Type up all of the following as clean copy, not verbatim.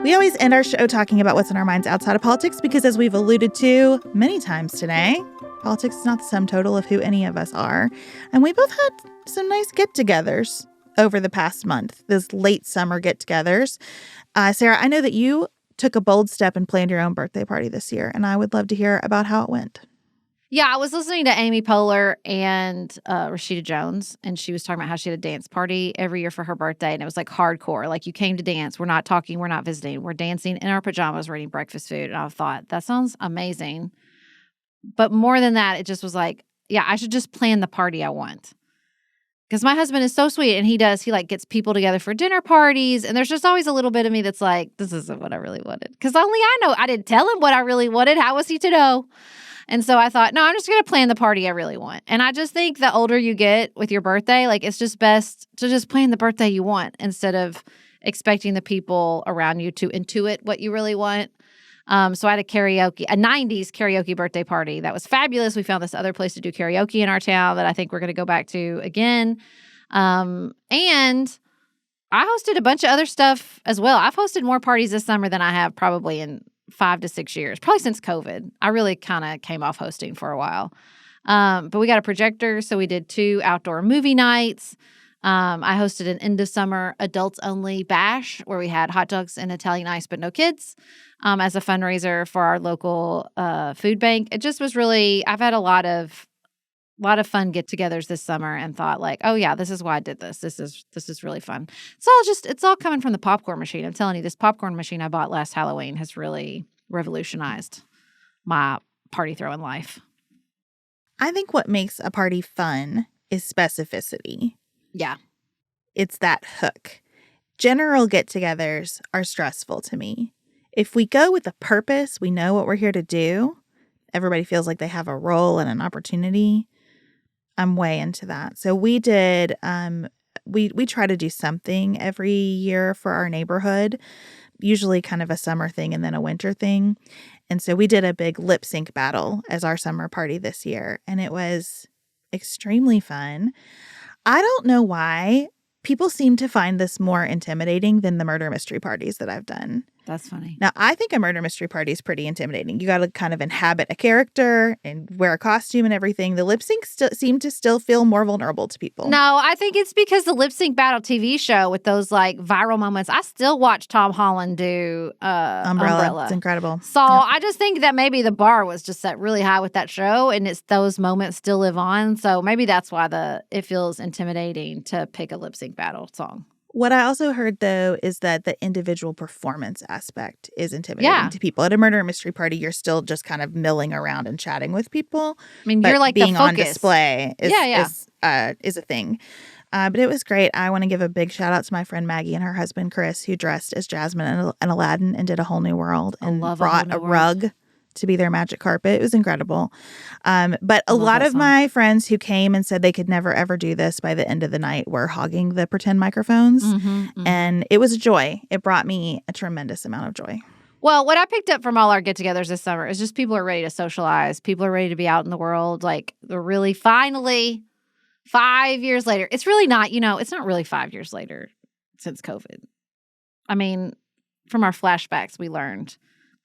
We always end our show talking about what's in our minds outside of politics because, as we've alluded to many times today, politics is not the sum total of who any of us are. And we both had some nice get-togethers over the past month, those late summer get-togethers. Sarah, I know that you took a bold step and planned your own birthday party this year, and I would love to hear about how it went. Yeah, I was listening to Amy Poehler and Rashida Jones, and she was talking about how she had a dance party every year for her birthday, and it was like hardcore. Like, you came to dance. We're not talking. We're not visiting. We're dancing in our pajamas. We're eating breakfast food. And I thought, that sounds amazing. But more than that, it just was like, yeah, I should just plan the party I want. Because my husband is so sweet, and he like gets people together for dinner parties, and there's just always a little bit of me that's like, this isn't what I really wanted. Because only I know. I didn't tell him what I really wanted. How was he to know? And so I thought, no, I'm just going to plan the party I really want. And I just think the older you get with your birthday, like, it's just best to just plan the birthday you want instead of expecting the people around you to intuit what you really want. So I had a 90s karaoke birthday party. That was fabulous. We found this other place to do karaoke in our town that I think we're going to go back to again. And I hosted a bunch of other stuff as well. I've hosted more parties this summer than I have probably in 5 to 6 years, probably since COVID. I really kind of came off hosting for a while. But we got a projector, so we did 2 outdoor movie nights. I hosted an end of summer adults only bash where we had hot dogs and Italian ice, but no kids, as a fundraiser for our local food bank. It just was really, I've had a lot of fun get-togethers this summer and thought, like, oh yeah, this is why I did this. This is really fun. It's all coming from the popcorn machine. I'm telling you, this popcorn machine I bought last Halloween has really revolutionized my party throwing life. I think what makes a party fun is specificity. Yeah. It's that hook. General get-togethers are stressful to me. If we go with a purpose, we know what we're here to do, everybody feels like they have a role and an opportunity, I'm way into that. So we did, we try to do something every year for our neighborhood, usually kind of a summer thing and then a winter thing. And so we did a big lip sync battle as our summer party this year, and it was extremely fun. I don't know why people seem to find this more intimidating than the murder mystery parties that I've done. That's funny. Now, I think a murder mystery party is pretty intimidating. You got to kind of inhabit a character and wear a costume and everything. The lip syncs seem to still feel more vulnerable to people. No, I think it's because the lip sync battle TV show with those like viral moments. I still watch Tom Holland do Umbrella. It's incredible. So I just think that maybe the bar was just set really high with that show, and it's those moments still live on. So maybe that's why it feels intimidating to pick a lip sync battle song. What I also heard, though, is that the individual performance aspect is intimidating to people. At a murder mystery party, you're still just kind of milling around and chatting with people. I mean, but you're like being the on focus. display is a thing. But it was great. I want to give a big shout out to my friend Maggie and her husband Chris, who dressed as Jasmine and Aladdin and did a whole new world and brought a rug to be their magic carpet. It was incredible. But a lot of my friends who came and said they could never, ever do this by the end of the night were hogging the pretend microphones. And it was a joy. It brought me a tremendous amount of joy. Well, what I picked up from all our get-togethers this summer is just people are ready to socialize. People are ready to be out in the world. Like, they're really finally 5 years later. It's really not, it's not really 5 years later since COVID. I mean, from our flashbacks, we learned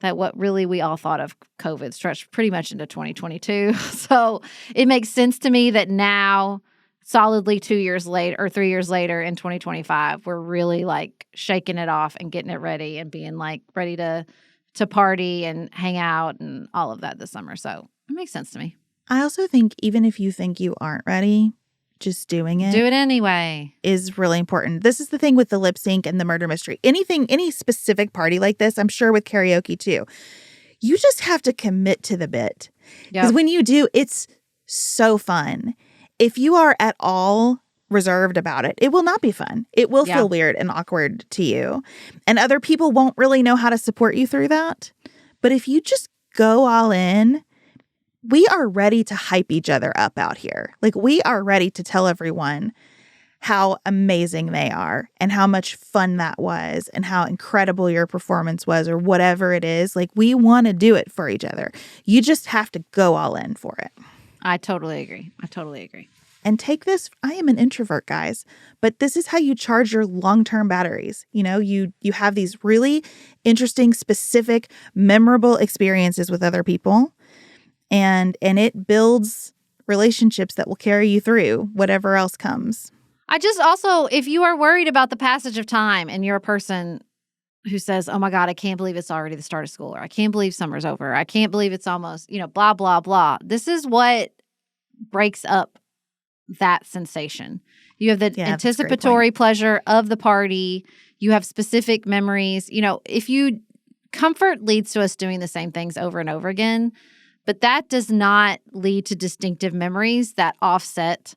that what really we all thought of COVID stretched pretty much into 2022. So it makes sense to me that now, solidly 2 years later or 3 years later in 2025, we're really like shaking it off and getting it ready and being like ready to party and hang out and all of that this summer. So it makes sense to me. I also think even if you think you aren't ready, just doing it. Do it anyway. Is really important. This is the thing with the lip sync and the murder mystery. Any specific party like this, I'm sure with karaoke too, you just have to commit to the bit. Because when you do, it's so fun. If you are at all reserved about it, it will not be fun. It will feel weird and awkward to you. And other people won't really know how to support you through that. But if you just go all in, we are ready to hype each other up out here. Like, we are ready to tell everyone how amazing they are and how much fun that was and how incredible your performance was or whatever it is. Like, we want to do it for each other. You just have to go all in for it. I totally agree. And take this, I am an introvert, guys, but this is how you charge your long-term batteries. You know, you have these really interesting, specific, memorable experiences with other people, and it builds relationships that will carry you through whatever else comes. I just also, if you are worried about the passage of time and you're a person who says, oh my God, I can't believe it's already the start of school, or I can't believe summer's over, I can't believe it's almost, blah, blah, blah. This is what breaks up that sensation. You have the anticipatory pleasure of the party. You have specific memories. Comfort leads to us doing the same things over and over again, but that does not lead to distinctive memories that offset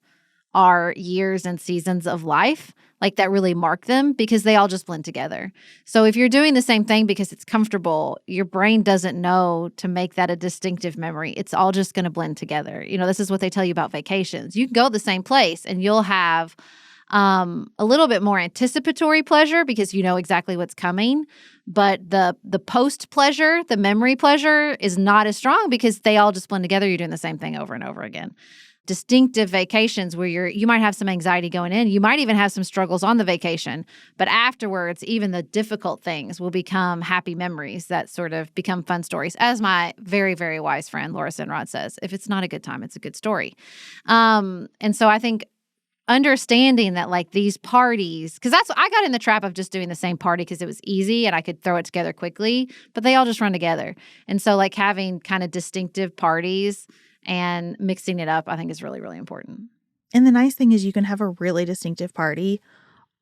our years and seasons of life, like that really mark them, because they all just blend together. So if you're doing the same thing because it's comfortable, your brain doesn't know to make that a distinctive memory. It's all just going to blend together. This is what they tell you about vacations. You can go to the same place and you'll have a little bit more anticipatory pleasure because you know exactly what's coming. But the post pleasure, the memory pleasure, is not as strong because they all just blend together. You're doing the same thing over and over again. Distinctive vacations where you might have some anxiety going in. You might even have some struggles on the vacation. But afterwards, even the difficult things will become happy memories that sort of become fun stories. As my very, very wise friend, Laura Sinrod, says, if it's not a good time, it's a good story. And so I think understanding that like these parties, because I got in the trap of just doing the same party because it was easy and I could throw it together quickly, but they all just run together. And so like having kind of distinctive parties and mixing it up, I think, is really, really important. And the nice thing is you can have a really distinctive party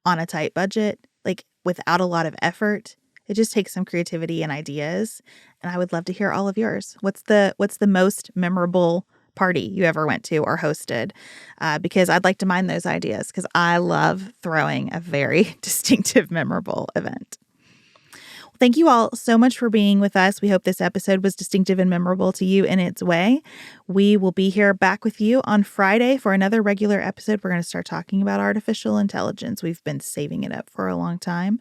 on a tight budget, like without a lot of effort. It just takes some creativity and ideas. And I would love to hear all of yours. What's the most memorable party you ever went to or hosted? Because I'd like to mine those ideas because I love throwing a very distinctive, memorable event. Thank you all so much for being with us. We hope this episode was distinctive and memorable to you in its way. We will be here back with you on Friday for another regular episode. We're going to start talking about artificial intelligence. We've been saving it up for a long time.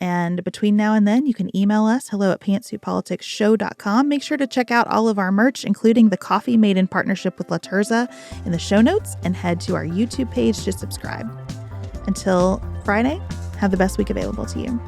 And between now and then, you can email us, hello@pantsuitpoliticsshow.com. Make sure to check out all of our merch, including the coffee made in partnership with La Terza, in the show notes, and head to our YouTube page to subscribe. Until Friday, have the best week available to you.